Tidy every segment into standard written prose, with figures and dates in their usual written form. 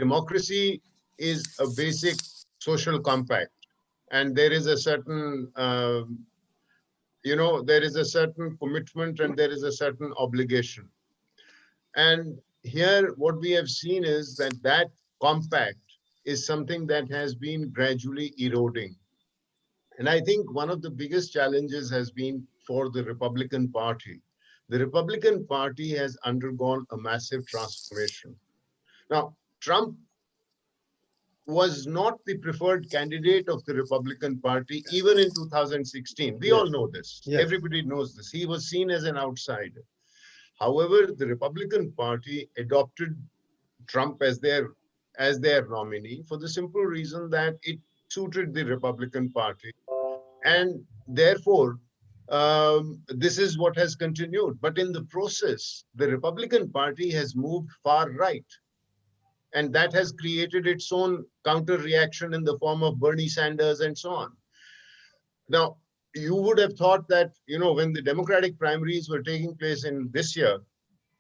democracy is a basic social compact, and there is a certain, there is a certain commitment and there is a certain obligation. And here, what we have seen is that that compact is something that has been gradually eroding. And I think one of the biggest challenges has been for the Republican Party. The Republican Party has undergone a massive transformation. Now, Trump was not the preferred candidate of the Republican Party even in 2016. We all Yes. know this. Yes. Everybody knows this. He was seen as an outsider. However, the Republican Party adopted Trump as their nominee for the simple reason that it suited the Republican Party. And therefore, this is what has continued. But in the process, the Republican Party has moved far right. And that has created its own counter reaction in the form of Bernie Sanders and so on. Now, you would have thought that, when the Democratic primaries were taking place in this year,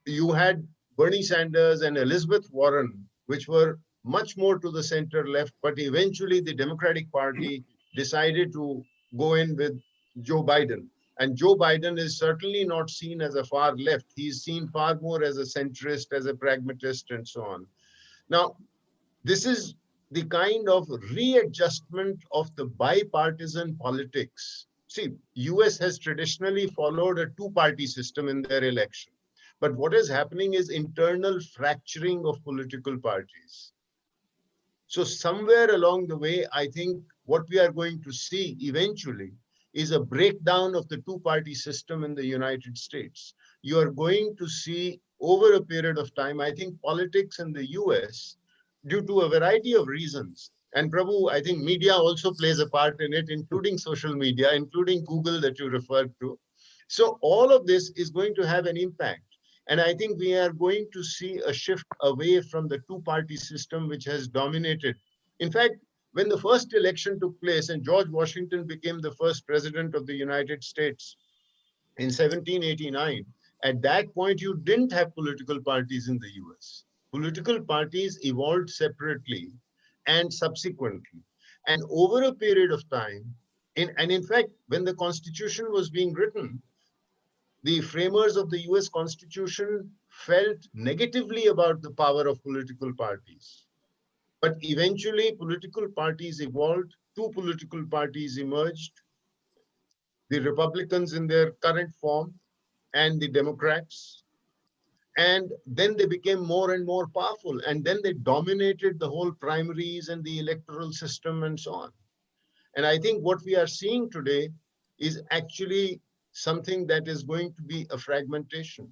you had Bernie Sanders and Elizabeth Warren, which were much more to the center left, but eventually the Democratic Party decided to go in with Joe Biden. And Joe Biden is certainly not seen as a far left. He's seen far more as a centrist, as a pragmatist, and so on. Now, this is the kind of readjustment of the bipartisan politics. See, US has traditionally followed a two-party system in their election. But what is happening is internal fracturing of political parties. So somewhere along the way, I think what we are going to see eventually is a breakdown of the two-party system in the United States. You are going to see over a period of time, I think politics in the US, due to a variety of reasons, and Prabhu, I think media also plays a part in it, including social media, including Google that you referred to. So all of this is going to have an impact. And I think we are going to see a shift away from the two-party system which has dominated. In fact, when the first election took place and George Washington became the first president of the United States in 1789, at that point, you didn't have political parties in the US. Political parties evolved separately and subsequently. And over a period of time, and in fact, when the Constitution was being written, the framers of the US Constitution felt negatively about the power of political parties. But eventually, political parties evolved, two political parties emerged, the Republicans in their current form and the Democrats. And then they became more and more powerful. And then they dominated the whole primaries and the electoral system and so on. And I think what we are seeing today is actually something that is going to be a fragmentation.